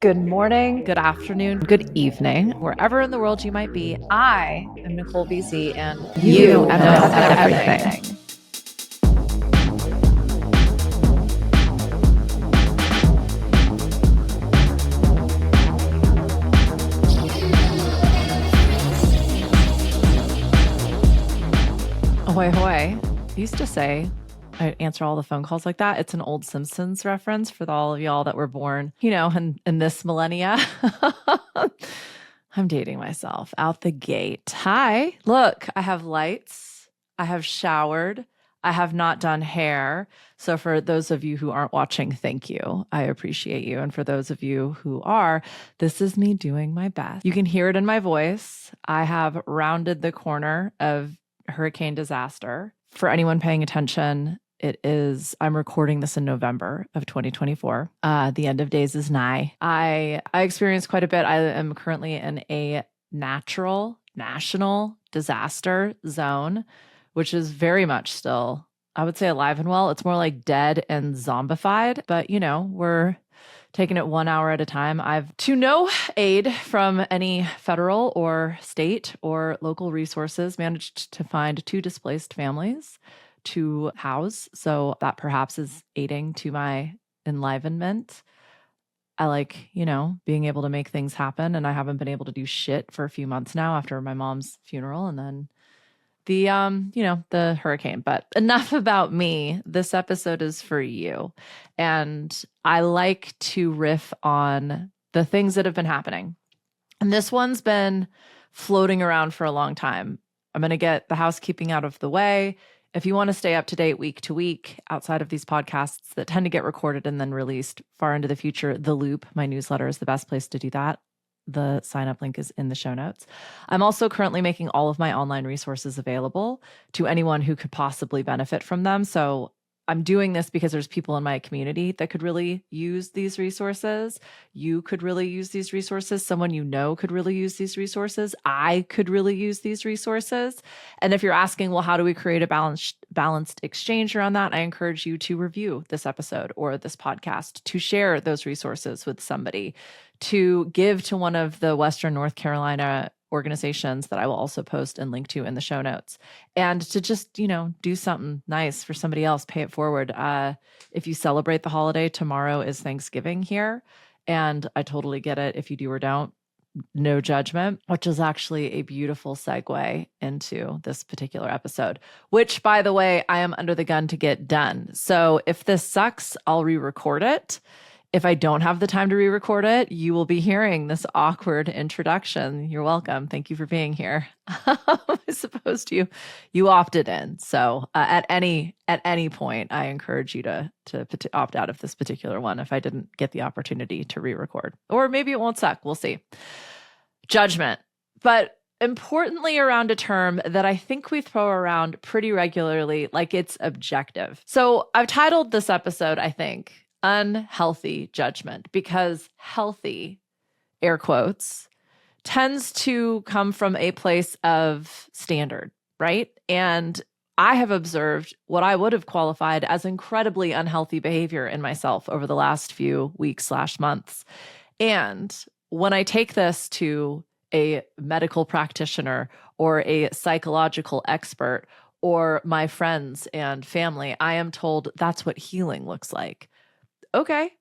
Good morning, good afternoon, good evening, wherever in the world you might be. I am Nicole BC, and you know everything. Ahoy, hoy. I used to say I answer all the phone calls like that. It's an old Simpsons reference for all of y'all that were born, in this millennia. I'm dating myself out the gate. Hi, look, I have lights. I have showered. I have not done hair. So for those of you who aren't watching, thank you. I appreciate you. And for those of you who are, this is me doing my best. You can hear it in my voice. I have rounded the corner of hurricane disaster. For anyone paying attention, I'm recording this in November of 2024. The end of days is nigh. I experienced quite a bit. I am currently in a national disaster zone, which is very much still, I would say, alive and well. It's more like dead and zombified, but we're taking it 1 hour at a time. I've to no aid from any federal or state or local resources managed to find 2 displaced families to house. So that perhaps is aiding to my enlivenment. I like, being able to make things happen, and I haven't been able to do shit for a few months now after my mom's funeral and then the hurricane. But enough about me. This episode is for you. And I like to riff on the things that have been happening. And this one's been floating around for a long time. I'm going to get the housekeeping out of the way. If you want to stay up to date week to week outside of these podcasts that tend to get recorded and then released far into the future, The Loop, my newsletter, is the best place to do that. The sign-up link is in the show notes. I'm also currently making all of my online resources available to anyone who could possibly benefit from them. So I'm doing this because there's people in my community that could really use these resources. You could really use these resources. Someone you know could really use these resources. I could really use these resources. And if you're asking, well, how do we create a balanced exchange around that? I encourage you to review this episode or this podcast, to share those resources with somebody, to give to one of the Western North Carolina organizations that I will also post and link to in the show notes, and to just, do something nice for somebody else, pay it forward. If you celebrate the holiday, tomorrow is Thanksgiving here, and I totally get it if you do or don't. No judgment, which is actually a beautiful segue into this particular episode, which, by the way, I am under the gun to get done. So if this sucks, I'll re-record it. If I don't have the time to re-record it, you will be hearing this awkward introduction. You're welcome. Thank you for being here. I suppose you opted in. So at any point, I encourage you to opt out of this particular one if I didn't get the opportunity to re-record. Or maybe it won't suck. We'll see. Judgment. But importantly, around a term that I think we throw around pretty regularly, like it's objective. So I've titled this episode, I think, Unhealthy Judgment, because healthy, air quotes, tends to come from a place of standard, right? And I have observed what I would have qualified as incredibly unhealthy behavior in myself over the last few weeks/months. And when I take this to a medical practitioner or a psychological expert or my friends and family, I am told that's what healing looks like. Okay.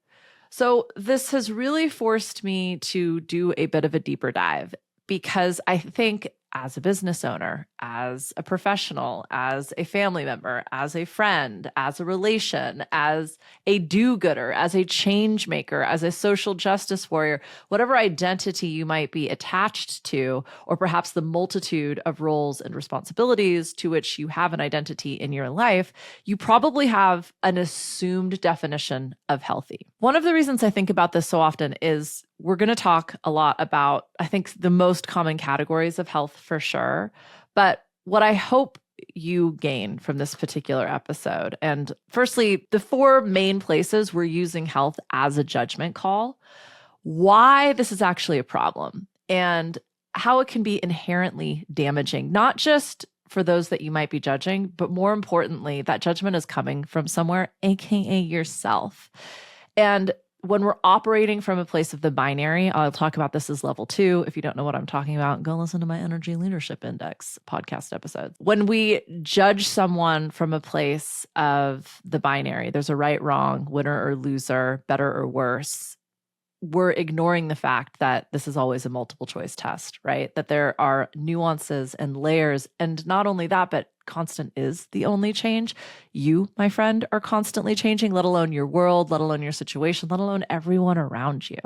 So this has really forced me to do a bit of a deeper dive, because I think as a business owner, as a professional, as a family member, as a friend, as a relation, as a do-gooder, as a change maker, as a social justice warrior, whatever identity you might be attached to, or perhaps the multitude of roles and responsibilities to which you have an identity in your life, you probably have an assumed definition of healthy. One of the reasons I think about this so often is we're going to talk a lot about, I think, the most common categories of health for sure. But what I hope you gain from this particular episode, and firstly, the 4 main places we're using health as a judgment call, why this is actually a problem, and how it can be inherently damaging, not just for those that you might be judging, but more importantly, that judgment is coming from somewhere, AKA yourself. And when we're operating from a place of the binary, I'll talk about this as level 2. If you don't know what I'm talking about, go listen to my Energy Leadership Index podcast episodes. When we judge someone from a place of the binary, there's a right, wrong, winner or loser, better or worse, we're ignoring the fact that this is always a multiple choice test, right? That there are nuances and layers. And not only that, but constant is the only change. You, my friend, are constantly changing, let alone your world, let alone your situation, let alone everyone around you.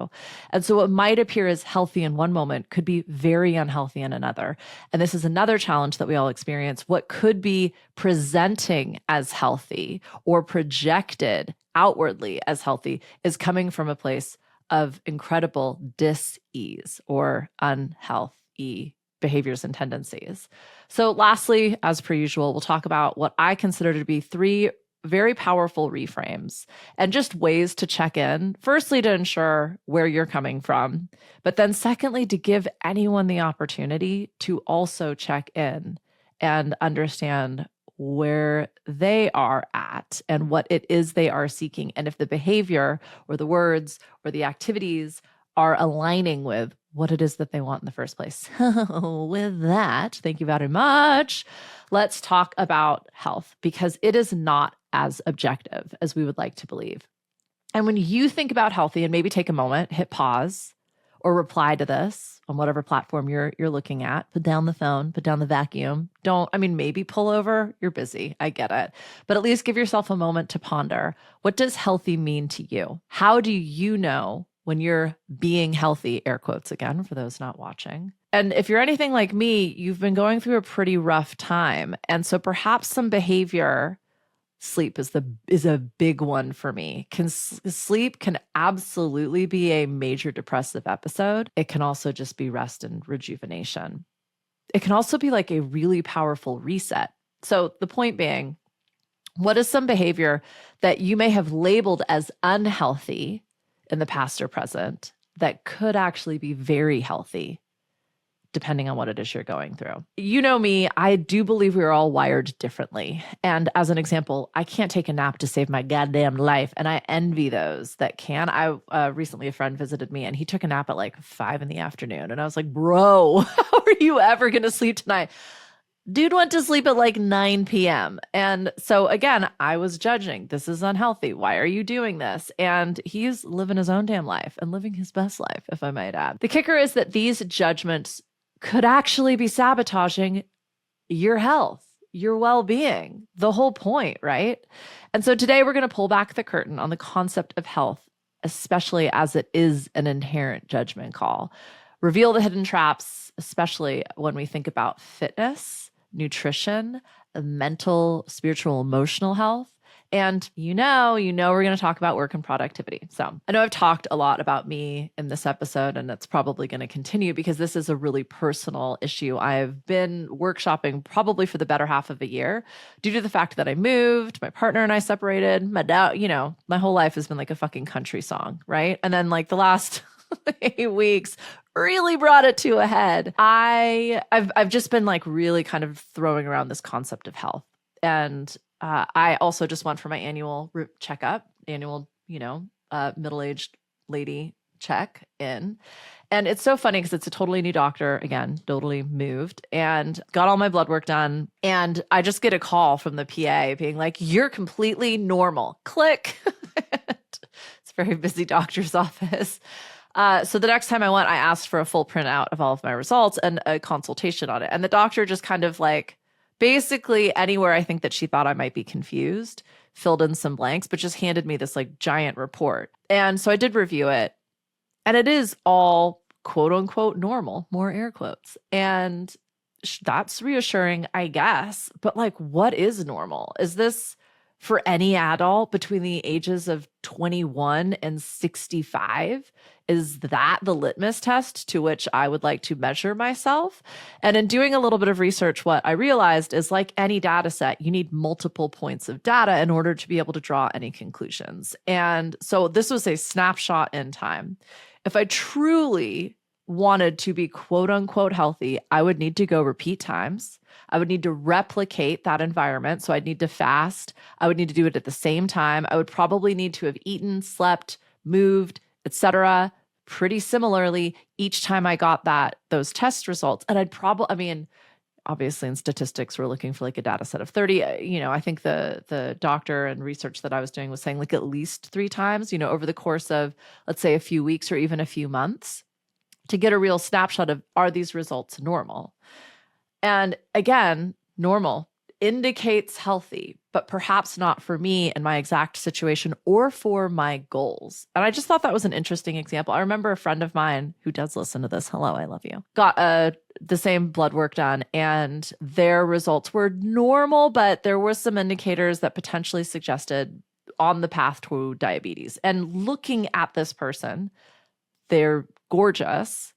And so what might appear as healthy in one moment could be very unhealthy in another. And this is another challenge that we all experience. What could be presenting as healthy or projected outwardly as healthy is coming from a place of incredible dis-ease or unhealthy behaviors and tendencies. So lastly, as per usual, we'll talk about what I consider to be 3 very powerful reframes and just ways to check in. Firstly, to ensure where you're coming from, but then secondly, to give anyone the opportunity to also check in and understand where they are at and what it is they are seeking. And if the behavior or the words or the activities are aligning with what it is that they want in the first place. With that, thank you very much. Let's talk about health because it is not as objective as we would like to believe. And when you think about healthy, and maybe take a moment, hit pause or reply to this on whatever platform you're looking at, put down the phone, put down the vacuum. Maybe pull over, you're busy. I get it. But at least give yourself a moment to ponder. What does healthy mean to you? How do you know when you're being healthy, air quotes again, for those not watching? And if you're anything like me, you've been going through a pretty rough time. And so perhaps some behavior, sleep is a big one for me. Sleep can absolutely be a major depressive episode. It can also just be rest and rejuvenation. It can also be like a really powerful reset. So the point being, what is some behavior that you may have labeled as unhealthy in the past or present that could actually be very healthy, depending on what it is you're going through? You know me, I do believe we're all wired differently. And as an example, I can't take a nap to save my goddamn life. And I envy those that can. Recently a friend visited me and he took a nap at like 5 p.m. And I was like, bro, how are you ever going to sleep tonight? Dude went to sleep at like 9 p.m. And so again, I was judging. This is unhealthy. Why are you doing this? And he's living his own damn life and living his best life, if I might add. The kicker is that these judgments could actually be sabotaging your health, your well-being, the whole point, right? And so today we're going to pull back the curtain on the concept of health, especially as it is an inherent judgment call. Reveal the hidden traps, especially when we think about fitness, nutrition, mental, spiritual, emotional health. And you know, we're going to talk about work and productivity. So I know I've talked a lot about me in this episode, and it's probably going to continue because this is a really personal issue. I've been workshopping probably for the better half of a year due to the fact that I moved, my partner and I separated, my whole life has been like a fucking country song, right? And then like the last 8 weeks really brought it to a head. I've just been like really kind of throwing around this concept of health. And I also just went for my annual checkup, middle-aged lady check in. And it's so funny because it's a totally new doctor, again, totally moved, and got all my blood work done. And I just get a call from the PA being like, you're completely normal. Click. It's a very busy doctor's office. So the next time I went, I asked for a full printout of all of my results and a consultation on it. And the doctor just kind of like, basically anywhere I think that she thought I might be confused, filled in some blanks, but just handed me this like giant report. And so I did review it, and it is all quote unquote normal, more air quotes. And that's reassuring, I guess. But like, what is normal? Is this for any adult between the ages of 21 and 65? Is that the litmus test to which I would like to measure myself? And in doing a little bit of research, what I realized is like any data set, you need multiple points of data in order to be able to draw any conclusions. And so this was a snapshot in time. If I truly wanted to be quote unquote healthy, I would need to go repeat times. I would need to replicate that environment. So I'd need to fast. I would need to do it at the same time. I would probably need to have eaten, slept, moved, etc. Pretty similarly each time I got those test results. And obviously in statistics, we're looking for like a data set of 30. I think the doctor and research that I was doing was saying like at least 3 times, over the course of, let's say, a few weeks or even a few months, to get a real snapshot of, are these results normal? And again, normal indicates healthy, but perhaps not for me in my exact situation or for my goals. And I just thought that was an interesting example. I remember a friend of mine who does listen to this, hello, I love you, got the same blood work done, and their results were normal, but there were some indicators that potentially suggested on the path to diabetes. And looking at this person, they're gorgeous.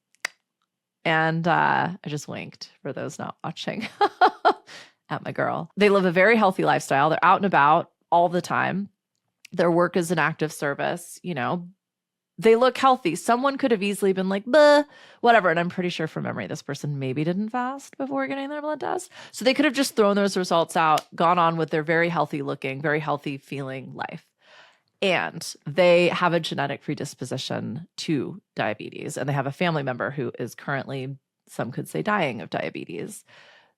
And I just winked for those not watching at my girl. They live a very healthy lifestyle. They're out and about all the time. Their work is an active service. They look healthy. Someone could have easily been like, "Buh, whatever." And I'm pretty sure from memory, this person maybe didn't fast before getting their blood test. So they could have just thrown those results out, gone on with their very healthy looking, very healthy feeling life. And they have a genetic predisposition to diabetes, and they have a family member who is currently, some could say, dying of diabetes.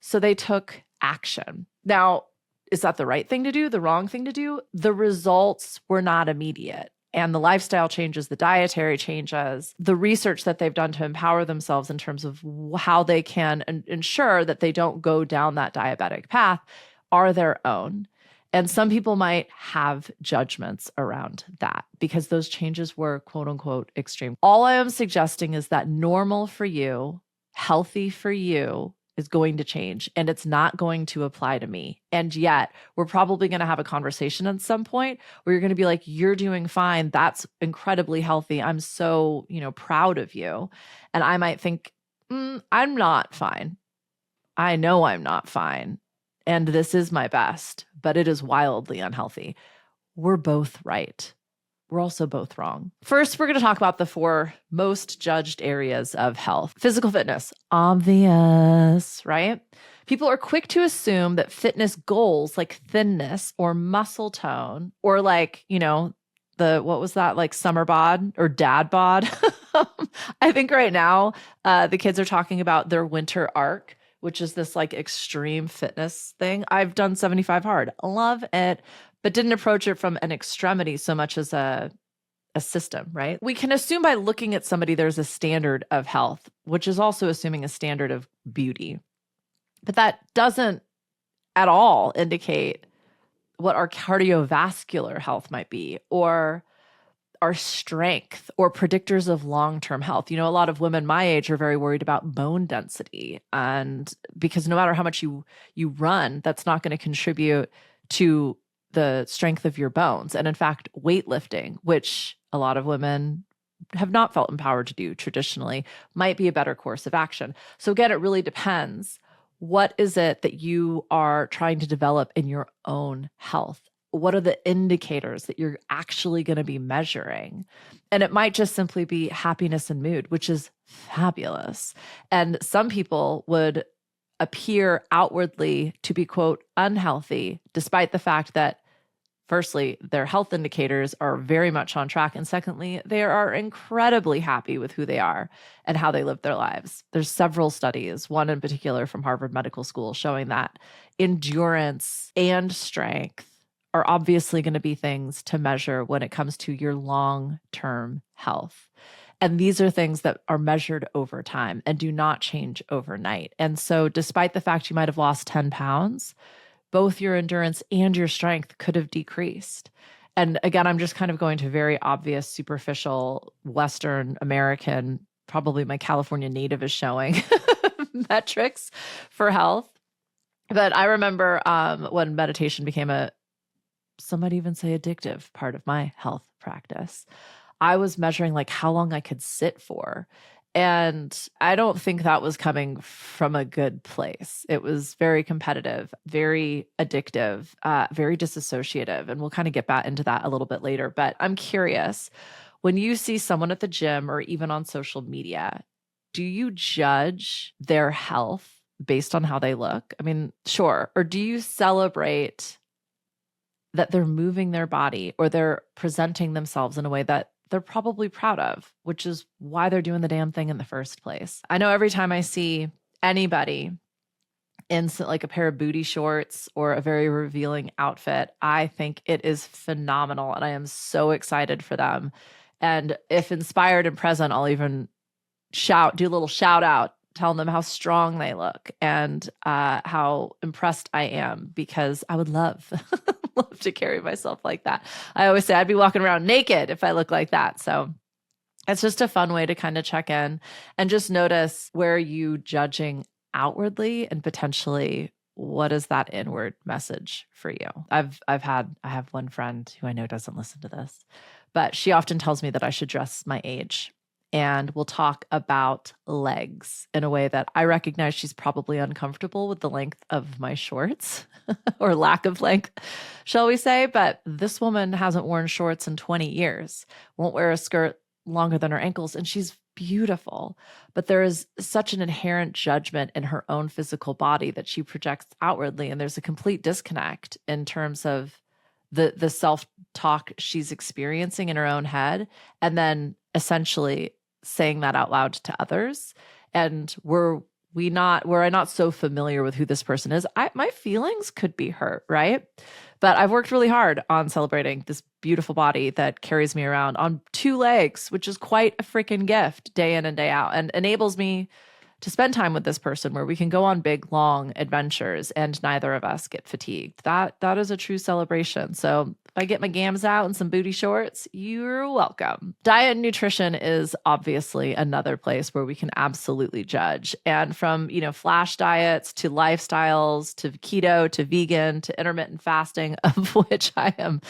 So they took action. Now, is that the right thing to do? The wrong thing to do? The results were not immediate. And the lifestyle changes, the dietary changes, the research that they've done to empower themselves in terms of how they can ensure that they don't go down that diabetic path are their own. And some people might have judgments around that because those changes were quote unquote extreme. All I am suggesting is that normal for you, healthy for you, is going to change, and it's not going to apply to me. And yet we're probably going to have a conversation at some point where you're going to be like, "You're doing fine. That's incredibly healthy. I'm so, proud of you." And I might think, I'm not fine. I know I'm not fine. And this is my best, but it is wildly unhealthy. We're both right. We're also both wrong. First, we're going to talk about the 4 most judged areas of health. Physical fitness, obvious, right? People are quick to assume that fitness goals like thinness or muscle tone, or like, what was that, like summer bod or dad bod? I think right now the kids are talking about their winter arc, which is this like extreme fitness thing. I've done 75 hard. Love it, but didn't approach it from an extremity so much as a system, right? We can assume by looking at somebody there's a standard of health, which is also assuming a standard of beauty. But that doesn't at all indicate what our cardiovascular health might be, or our strength, or predictors of long-term health. A lot of women my age are very worried about bone density, and because no matter how much you run, that's not going to contribute to the strength of your bones. And in fact, weightlifting, which a lot of women have not felt empowered to do traditionally, might be a better course of action. So again, it really depends. What is it that you are trying to develop in your own health? What are the indicators that you're actually going to be measuring? And it might just simply be happiness and mood, which is fabulous. And some people would appear outwardly to be, quote, unhealthy, despite the fact that, firstly, their health indicators are very much on track. And secondly, they are incredibly happy with who they are and how they live their lives. There's several studies, one in particular from Harvard Medical School, showing that endurance and strength are obviously going to be things to measure when it comes to your long-term health. And these are things that are measured over time and do not change overnight. And so despite the fact you might have lost 10 pounds, both your endurance and your strength could have decreased. And again, I'm just kind of going to very obvious, superficial, Western American, probably my California native is showing metrics for health. But I remember when meditation became some might even say addictive part of my health practice, I was measuring like how long I could sit for. And I don't think that was coming from a good place. It was very competitive, very addictive, very disassociative. And we'll kind of get back into that a little bit later. But I'm curious, when you see someone at the gym or even on social media, do you judge their health based on how they look? I mean, sure. Or do you celebrate that they're moving their body or they're presenting themselves in a way that they're probably proud of, which is why they're doing the damn thing in the first place. I know every time I see anybody in like a pair of booty shorts or a very revealing outfit, I think it is phenomenal. And I am so excited for them. And if inspired and present, I'll even do a little shout out, telling them how strong they look and how impressed I am, because I would love to carry myself like that. I always say I'd be walking around naked if I look like that. So it's just a fun way to kind of check in and just notice, where you judging outwardly, and potentially what is that inward message for you. I have one friend who I know doesn't listen to this, but she often tells me that I should dress my age, and we'll talk about legs in a way that I recognize she's probably uncomfortable with the length of my shorts or lack of length, shall we say. But this woman hasn't worn shorts in 20 years, won't wear a skirt longer than her ankles, and she's beautiful. But there is such an inherent judgment in her own physical body that she projects outwardly. And there's a complete disconnect in terms of the self-talk she's experiencing in her own head, and then essentially saying that out loud to others. And were I not so familiar with who this person is, my feelings could be hurt, right? But I've worked really hard on celebrating this beautiful body that carries me around on two legs, which is quite a freaking gift day in and day out, and enables me to spend time with this person where we can go on big, long adventures and neither of us get fatigued. That is a true celebration. So if I get my gams out and some booty shorts, you're welcome. Diet and nutrition is obviously another place where we can absolutely judge. And from, flash diets to lifestyles to keto to vegan to intermittent fasting, of which I am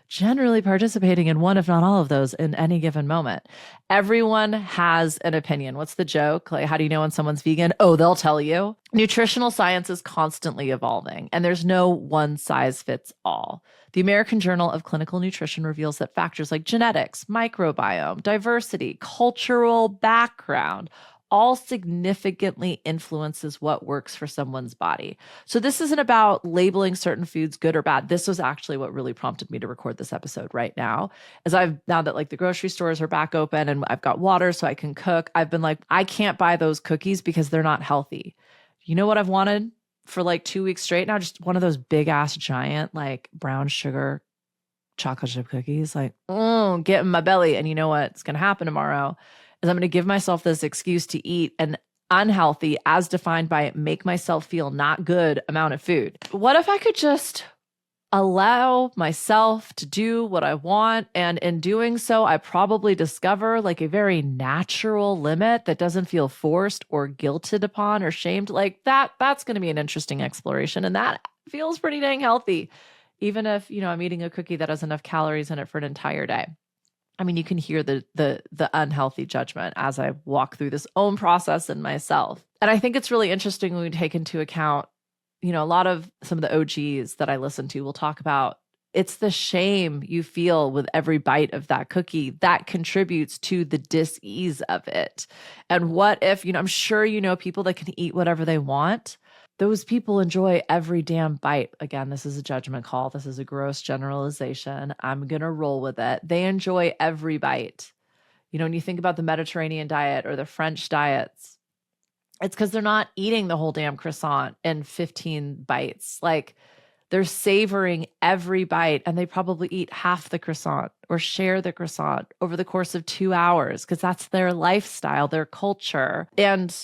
generally participating in one, if not all of those in any given moment. Everyone has an opinion. What's the joke? Like, how do you know when someone's vegan? Oh, they'll tell you. Nutritional science is constantly evolving, and there's no one size fits all. The American Journal of Clinical Nutrition reveals that factors like genetics, microbiome, diversity, cultural background, all significantly influences what works for someone's body. So this isn't about labeling certain foods good or bad. This was actually what really prompted me to record this episode right now. As now that like the grocery stores are back open and I've got water so I can cook, I've been like, I can't buy those cookies because they're not healthy. You know what I've wanted for like 2 weeks straight now? Just one of those big ass giant like brown sugar chocolate chip cookies, like, get in my belly. And you know what's going to happen tomorrow is I'm going to give myself this excuse to eat an unhealthy, as defined by make myself feel not good amount of food. What if I could just allow myself to do what I want? And in doing so, I probably discover like a very natural limit that doesn't feel forced or guilted upon or shamed. Like that's going to be an interesting exploration. And that feels pretty dang healthy. Even if, I'm eating a cookie that has enough calories in it for an entire day. I mean, you can hear the unhealthy judgment as I walk through this own process in myself. And I think it's really interesting when we take into account, a lot of some of the OGs that I listen to will talk about it's the shame you feel with every bite of that cookie that contributes to the dis-ease of it. And what if, I'm sure people that can eat whatever they want. Those people enjoy every damn bite. Again, this is a judgment call. This is a gross generalization. I'm going to roll with it. They enjoy every bite. When you think about the Mediterranean diet or the French diets, it's because they're not eating the whole damn croissant in 15 bites. Like they're savoring every bite, and they probably eat half the croissant or share the croissant over the course of 2 hours because that's their lifestyle, their culture. And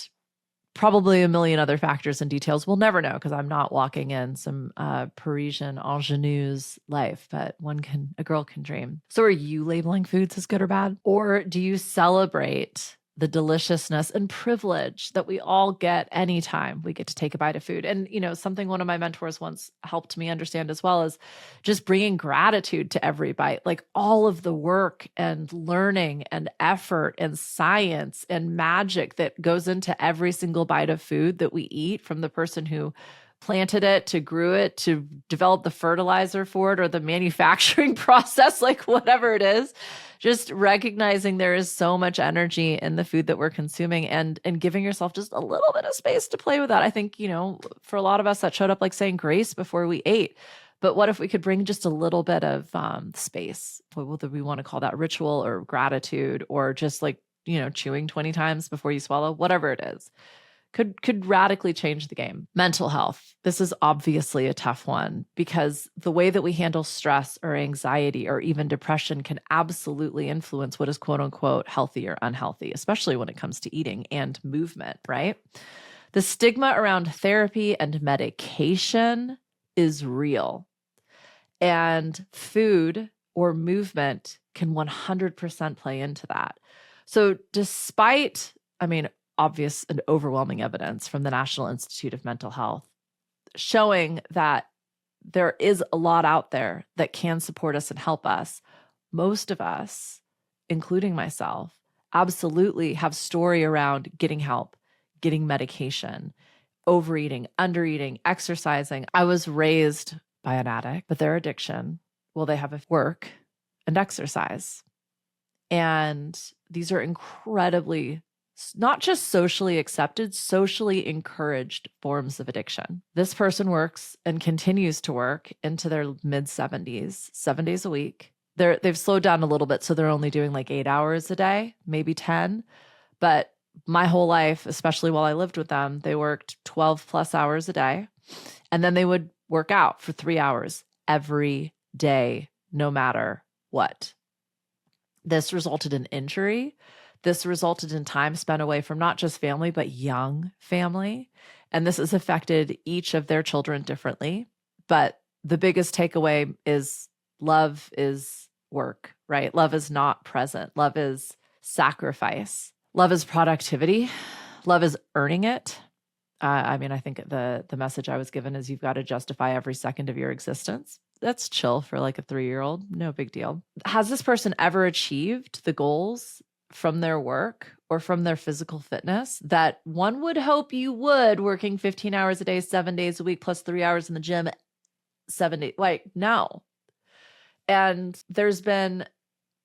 probably a million other factors and details we'll never know because I'm not walking in some Parisian ingenue's life, but a girl can dream. So are you labeling foods as good or bad? Or do you celebrate the deliciousness and privilege that we all get anytime we get to take a bite of food? And, something one of my mentors once helped me understand as well is just bringing gratitude to every bite, like all of the work and learning and effort and science and magic that goes into every single bite of food that we eat, from the person who planted it to grew it to develop the fertilizer for it or the manufacturing process, like whatever it is. Just recognizing there is so much energy in the food that we're consuming and giving yourself just a little bit of space to play with that. I think, for a lot of us that showed up like saying grace before we ate. But what if we could bring just a little bit of space? Whether we want to call that ritual or gratitude, or just like, chewing 20 times before you swallow, whatever it is, could radically change the game. Mental health. This is obviously a tough one because the way that we handle stress or anxiety or even depression can absolutely influence what is quote unquote healthy or unhealthy, especially when it comes to eating and movement, right? The stigma around therapy and medication is real. And food or movement can 100% play into that. So despite, obvious and overwhelming evidence from the National Institute of Mental Health showing that there is a lot out there that can support us and help us, most of us, including myself, absolutely have story around getting help, getting medication, overeating, undereating, exercising. I was raised by an addict, but their addiction, well, they have a work and exercise. And these are incredibly, not just socially accepted, socially encouraged forms of addiction. This person works and continues to work into their mid-70s, 7 days a week. They've slowed down a little bit, so they're only doing like 8 hours a day, maybe 10. But my whole life, especially while I lived with them, they worked 12 plus hours a day. And then they would work out for 3 hours every day, no matter what. This resulted in injury. This resulted in time spent away from not just family, but young family. And this has affected each of their children differently. But the biggest takeaway is love is work, right? Love is not present. Love is sacrifice. Love is productivity. Love is earning it. I think the message I was given is you've got to justify every second of your existence. That's chill for like a 3-year-old. No big deal. Has this person ever achieved the goals from their work or from their physical fitness that one would hope you would, working 15 hours a day, 7 days a week, plus 3 hours in the gym, 7 days? Like, no. And there's been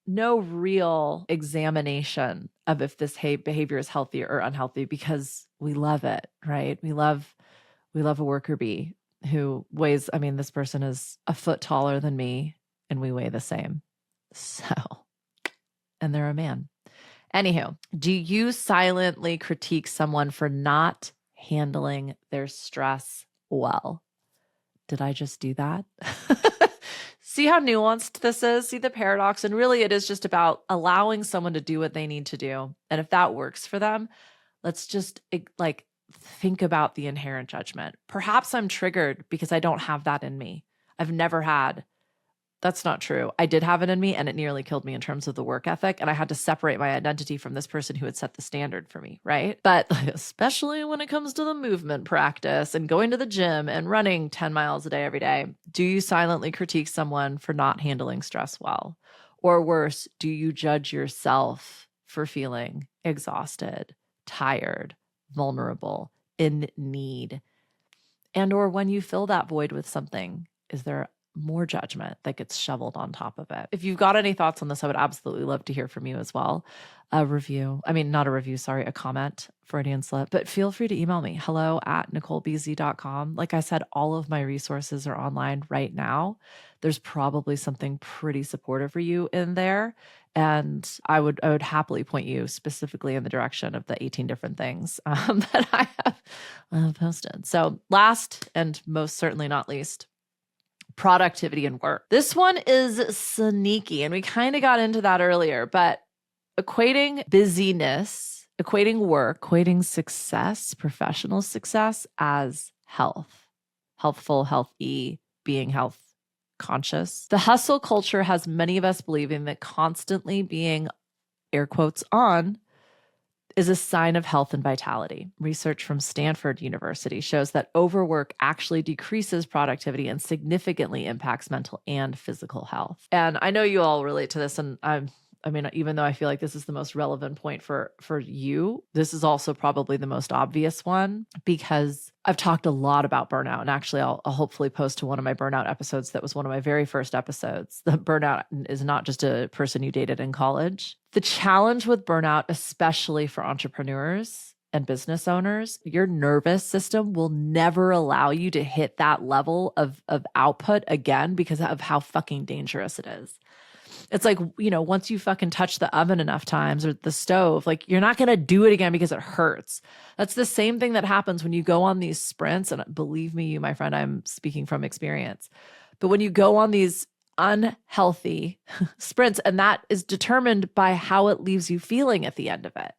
no real examination of if this behavior is healthy or unhealthy because we love it, right? We love a worker bee who weighs, this person is a foot taller than me and we weigh the same. So, and they're a man. Anywho, do you silently critique someone for not handling their stress well? Did I just do that? See how nuanced this is? See the paradox? And really it is just about allowing someone to do what they need to do. And if that works for them, let's just think about the inherent judgment. Perhaps I'm triggered because I don't have that in me. I've never had. That's not true. I did have it in me and it nearly killed me in terms of the work ethic. And I had to separate my identity from this person who had set the standard for me, right? But especially when it comes to the movement practice and going to the gym and running 10 miles a day every day, do you silently critique someone for not handling stress well? Or worse, do you judge yourself for feeling exhausted, tired, vulnerable, in need? And or when you fill that void with something, is there more judgment that gets shoveled on top of it? If you've got any thoughts on this, I would absolutely love to hear from you as well. A comment, Freudian slip, but feel free to email me, hello@NicoleBZ.com. Like I said, all of my resources are online right now. There's probably something pretty supportive for you in there. And I would happily point you specifically in the direction of the 18 different things that I have posted. So last and most certainly not least, productivity and work. This one is sneaky, and we kind of got into that earlier, but equating busyness, equating work, equating success, professional success as health, healthful, healthy, being health conscious. The hustle culture has many of us believing that constantly being, air quotes, on is a sign of health and vitality. Research from Stanford University shows that overwork actually decreases productivity and significantly impacts mental and physical health. And I know you all relate to this, and even though I feel like this is the most relevant point for you, this is also probably the most obvious one because I've talked a lot about burnout. And actually, I'll hopefully post to one of my burnout episodes. That was one of my very first episodes. The burnout is not just a person you dated in college. The challenge with burnout, especially for entrepreneurs, and business owners, your nervous system will never allow you to hit that level of output again because of how fucking dangerous it is. It's like, once you fucking touch the oven enough times or the stove, like you're not going to do it again because it hurts. That's the same thing that happens when you go on these sprints. And believe me, my friend, I'm speaking from experience. But when you go on these unhealthy sprints, and that is determined by how it leaves you feeling at the end of it.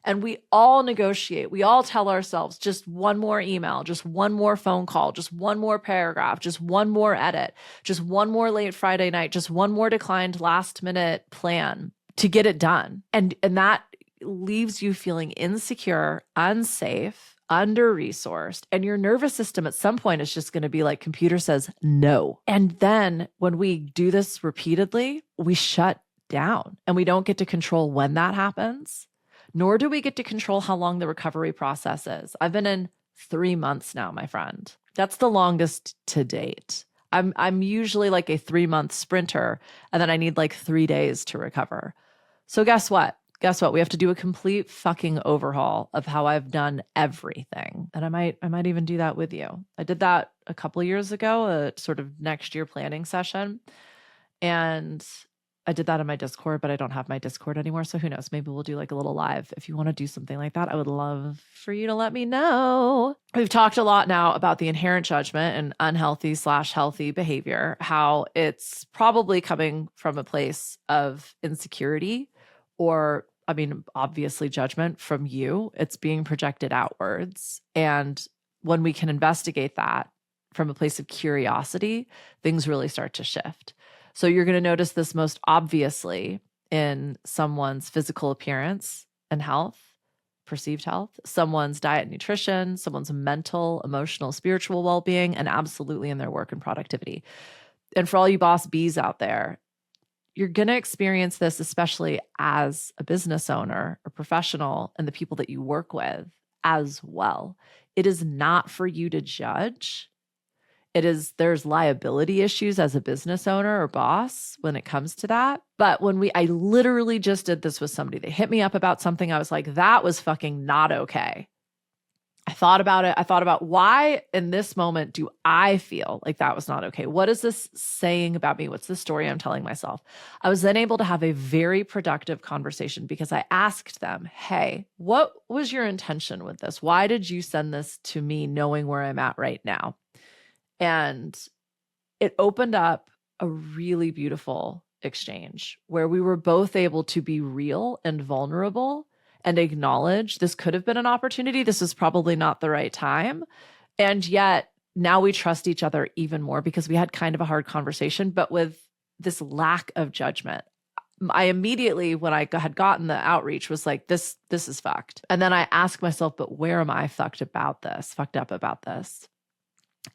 And we all negotiate. We all tell ourselves just one more email, just one more phone call, just one more paragraph, just one more edit, just one more late Friday night, just one more declined last minute plan to get it done. And that leaves you feeling insecure, unsafe, under-resourced, and your nervous system at some point is just going to be like, computer says no. And then when we do this repeatedly, we shut down and we don't get to control when that happens. Nor do we get to control how long the recovery process is. I've been in 3 months now, my friend. That's the longest to date. I'm usually like a 3-month sprinter, and then I need like 3 days to recover. So guess what? We have to do a complete fucking overhaul of how I've done everything. And I might even do that with you. I did that a couple of years ago, a sort of next year planning session. And I did that in my Discord, but I don't have my Discord anymore. So who knows? Maybe we'll do like a little live. If you want to do something like that, I would love for you to let me know. We've talked a lot now about the inherent judgment and unhealthy/healthy behavior, how it's probably coming from a place of insecurity or, obviously judgment from you. It's being projected outwards. And when we can investigate that from a place of curiosity, things really start to shift. So you're going to notice this most obviously in someone's physical appearance and health, perceived health, someone's diet and nutrition, someone's mental, emotional, spiritual well-being, and absolutely in their work and productivity. And for all you boss bees out there, you're going to experience this, especially as a business owner or professional and the people that you work with as well. It is not for you to judge. There's liability issues as a business owner or boss when it comes to that. But I literally just did this with somebody. They hit me up about something. I was like, that was fucking not okay. I thought about it. I thought about why in this moment do I feel like that was not okay? What is this saying about me? What's the story I'm telling myself? I was then able to have a very productive conversation because I asked them, hey, what was your intention with this? Why did you send this to me knowing where I'm at right now? And it opened up a really beautiful exchange where we were both able to be real and vulnerable and acknowledge this could have been an opportunity. This is probably not the right time. And yet now we trust each other even more because we had kind of a hard conversation, but with this lack of judgment. I immediately, when I had gotten the outreach, was like, this is fucked. And then I asked myself, but where am I fucked up about this?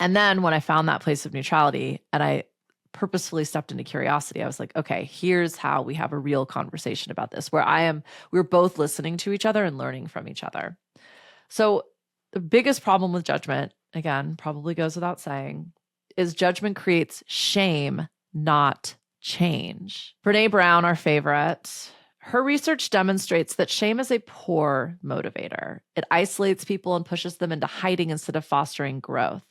And then when I found that place of neutrality and I purposefully stepped into curiosity, I was like, okay, here's how we have a real conversation about this, where we're both listening to each other and learning from each other. So the biggest problem with judgment, again, probably goes without saying, is judgment creates shame, not change. Brene Brown, our favorite, her research demonstrates that shame is a poor motivator. It isolates people and pushes them into hiding instead of fostering growth.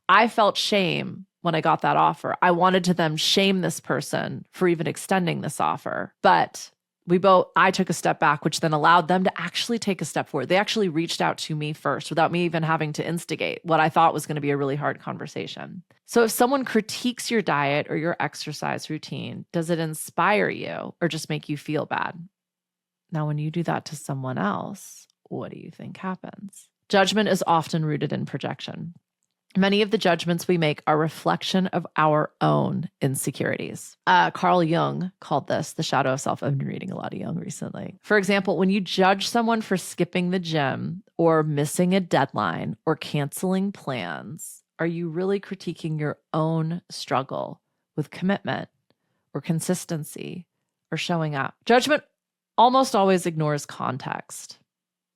I felt shame when I got that offer. I wanted to then shame this person for even extending this offer. But I took a step back, which then allowed them to actually take a step forward. They actually reached out to me first without me even having to instigate what I thought was going to be a really hard conversation. So if someone critiques your diet or your exercise routine, does it inspire you or just make you feel bad? Now, when you do that to someone else, what do you think happens? Judgment is often rooted in projection. Many of the judgments we make are reflection of our own insecurities. Carl Jung called this the shadow of self. I've been reading a lot of Jung recently. For example, when you judge someone for skipping the gym or missing a deadline or canceling plans, are you really critiquing your own struggle with commitment or consistency or showing up? Judgment almost always ignores context.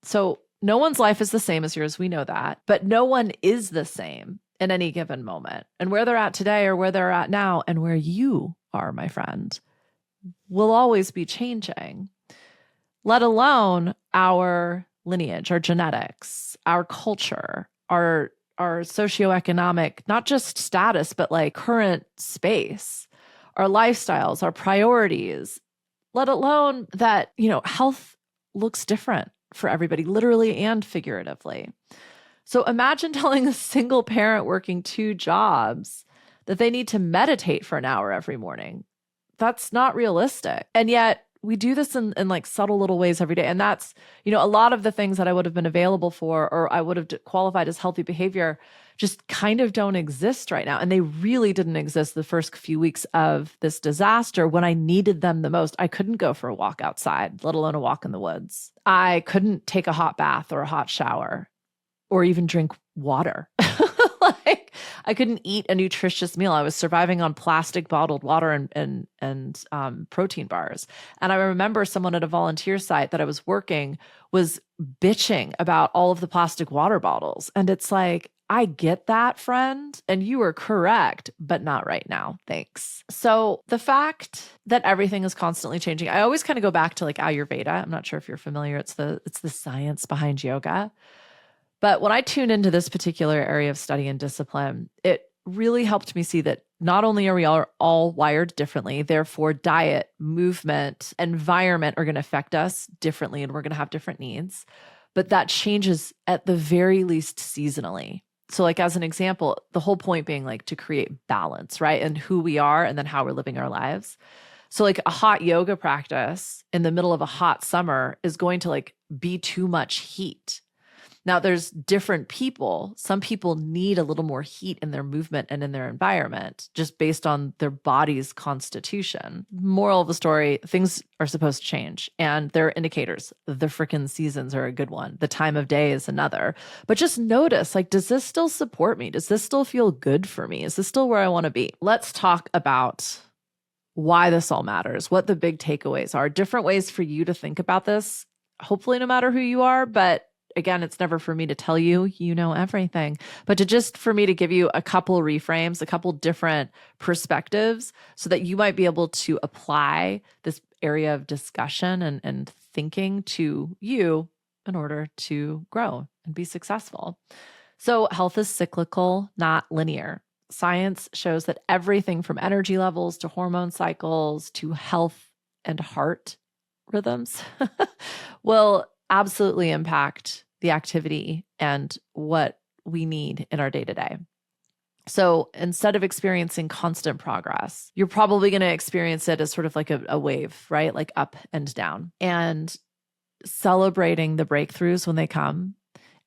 So no one's life is the same as yours. We know that, but no one is the same in any given moment. And where they're at today or where they're at now and where you are, my friend, will always be changing, let alone our lineage, our genetics, our culture, our socioeconomic, not just status, but like current space, our lifestyles, our priorities, let alone that, health looks different for everybody, literally and figuratively. So imagine telling a single parent working 2 jobs that they need to meditate for an hour every morning. That's not realistic. And yet we do this in like subtle little ways every day. And that's, a lot of the things that I would have been available for, or I would have qualified as healthy behavior, just kind of don't exist right now. And they really didn't exist the first few weeks of this disaster when I needed them the most. I couldn't go for a walk outside, let alone a walk in the woods. I couldn't take a hot bath or a hot shower or even drink water. Like I couldn't eat a nutritious meal. I was surviving on plastic bottled water and protein bars. And I remember someone at a volunteer site that I was working was bitching about all of the plastic water bottles. And it's like, I get that, friend, and you are correct, but not right now. Thanks. So the fact that everything is constantly changing, I always kind of go back to like Ayurveda. I'm not sure if you're familiar. It's the science behind yoga. But when I tuned into this particular area of study and discipline, it really helped me see that not only are we all wired differently, therefore diet, movement, environment are going to affect us differently and we're going to have different needs, but that changes at the very least seasonally. So like as an example, the whole point being like to create balance, right? And who we are and then how we're living our lives. So like a hot yoga practice in the middle of a hot summer is going to like be too much heat. Now, there's different people. Some people need a little more heat in their movement and in their environment, just based on their body's constitution. Moral of the story, things are supposed to change, and there are indicators. The frickin' seasons are a good one. The time of day is another. But just notice, like, does this still support me? Does this still feel good for me? Is this still where I want to be? Let's talk about why this all matters, what the big takeaways are, different ways for you to think about this, hopefully no matter who you are, but again, it's never for me to tell you, you know everything, but for me to give you a couple reframes, a couple different perspectives so that you might be able to apply this area of discussion and thinking to you in order to grow and be successful. So health is cyclical, not linear. Science shows that everything from energy levels to hormone cycles to health and heart rhythms will absolutely impact the activity and what we need in our day-to-day. So instead of experiencing constant progress, you're probably going to experience it as sort of like a wave, right? Like up and down, and celebrating the breakthroughs when they come,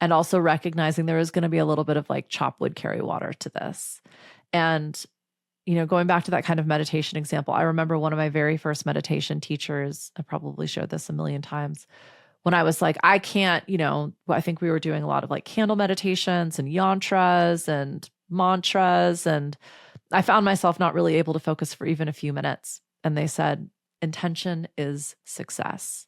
and also recognizing there is going to be a little bit of like chop wood, carry water to this. And, going back to that kind of meditation example, I remember one of my very first meditation teachers, I probably showed this a million times, when I was like, I can't, I think we were doing a lot of like candle meditations and yantras and mantras. And I found myself not really able to focus for even a few minutes. And they said, intention is success.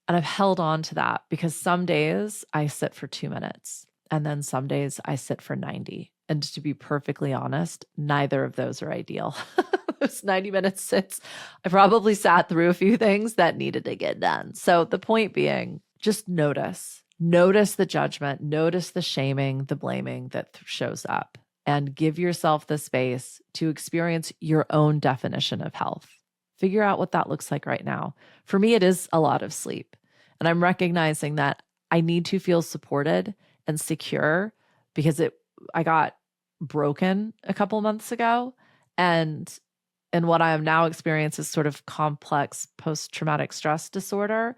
And I've held on to that because some days I sit for 2 minutes and then some days I sit for 90. And to be perfectly honest, neither of those are ideal. Those 90-minute sits, I probably sat through a few things that needed to get done. So the point being, just notice the judgment, notice the shaming, the blaming that shows up, and give yourself the space to experience your own definition of health. Figure out what that looks like right now. For me, it is a lot of sleep. And I'm recognizing that I need to feel supported and secure because I got broken a couple months ago. And what I am now experiencing is sort of complex post-traumatic stress disorder.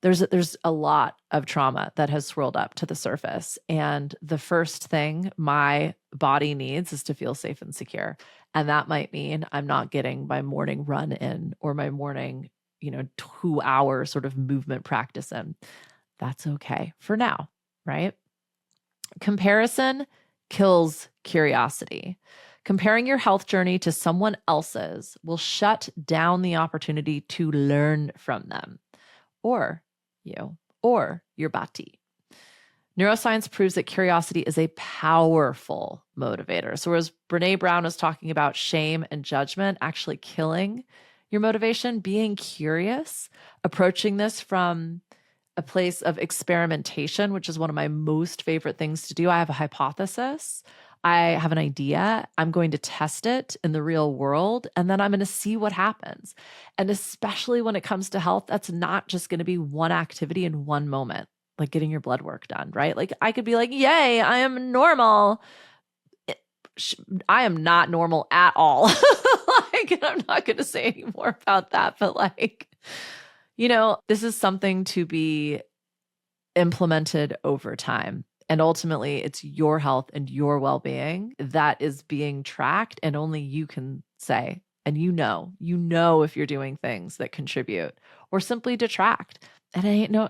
There's a lot of trauma that has swirled up to the surface. And the first thing my body needs is to feel safe and secure. And that might mean I'm not getting my morning run in or my morning, 2-hour sort of movement practice in. That's okay for now, right? Comparison kills curiosity. Comparing your health journey to someone else's will shut down the opportunity to learn from them or you or your body. Neuroscience proves that curiosity is a powerful motivator. So whereas Brené Brown is talking about shame and judgment actually killing your motivation, being curious, approaching this from a place of experimentation, which is one of my most favorite things to do. I have a hypothesis. I have an idea. I'm going to test it in the real world, and then I'm going to see what happens. And especially when it comes to health, that's not just going to be one activity in one moment, like getting your blood work done, right? Like I could be like, yay, I am normal. I am not normal at all. Like, I'm not going to say any more about that, but like, this is something to be implemented over time. And ultimately, it's your health and your well-being that is being tracked, and only you can say, and if you're doing things that contribute or simply detract. And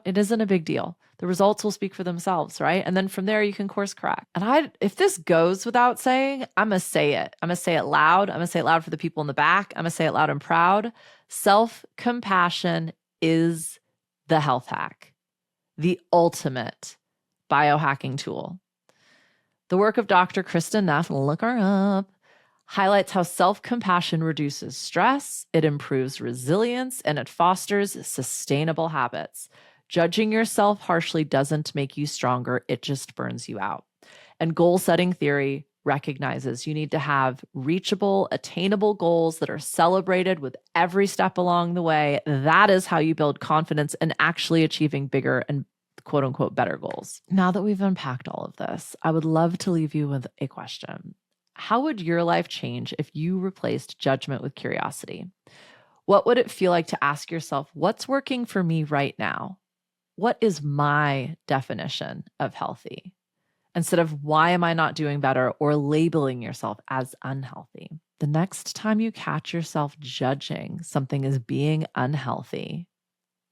it isn't a big deal. The results will speak for themselves, right? And then from there, you can course correct. And if this goes without saying, I'm going to say it. I'm going to say it loud. I'm going to say it loud for the people in the back. I'm going to say it loud and proud. Self-compassion is the health hack, the ultimate biohacking tool. The work of Dr. Kristen Neff, look her up, highlights how self-compassion reduces stress, it improves resilience, and it fosters sustainable habits. Judging yourself harshly doesn't make you stronger, it just burns you out. And goal-setting theory recognizes you need to have reachable, attainable goals that are celebrated with every step along the way. That is how you build confidence in actually achieving bigger and quote unquote better goals. Now that we've unpacked all of this, I would love to leave you with a question. How would your life change if you replaced judgment with curiosity? What would it feel like to ask yourself, what's working for me right now? What is my definition of healthy? Instead of why am I not doing better, or labeling yourself as unhealthy. The next time you catch yourself judging something as being unhealthy,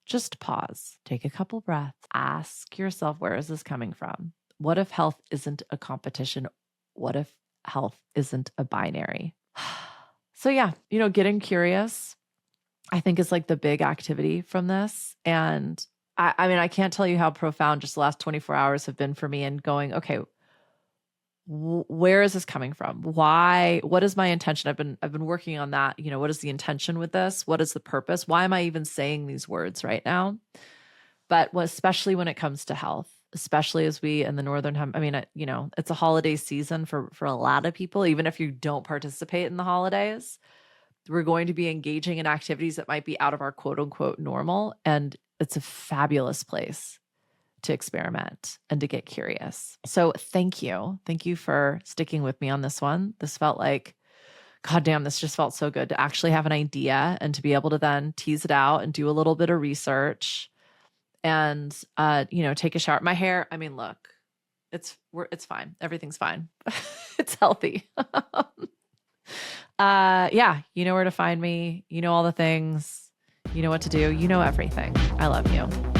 just pause, take a couple breaths, ask yourself, where is this coming from? What if health isn't a competition? What if health isn't a binary? So yeah, getting curious, I think is like the big activity from this. And I can't tell you how profound just the last 24 hours have been for me, and going, okay, where is this coming from? Why? What is my intention? I've been working on that. What is the intention with this? What is the purpose? Why am I even saying these words right now? But especially when it comes to health, especially as we in the Northern it's a holiday season for a lot of people. Even if you don't participate in the holidays, we're going to be engaging in activities that might be out of our quote unquote normal. And it's a fabulous place to experiment and to get curious. So thank you. Thank you for sticking with me on this one. This felt like, God damn, this just felt so good to actually have an idea and to be able to then tease it out and do a little bit of research and, take a shower. My hair, look, it's fine. Everything's fine. It's healthy. Yeah, you know where to find me. You know all the things. You know what to do. You know everything. I love you.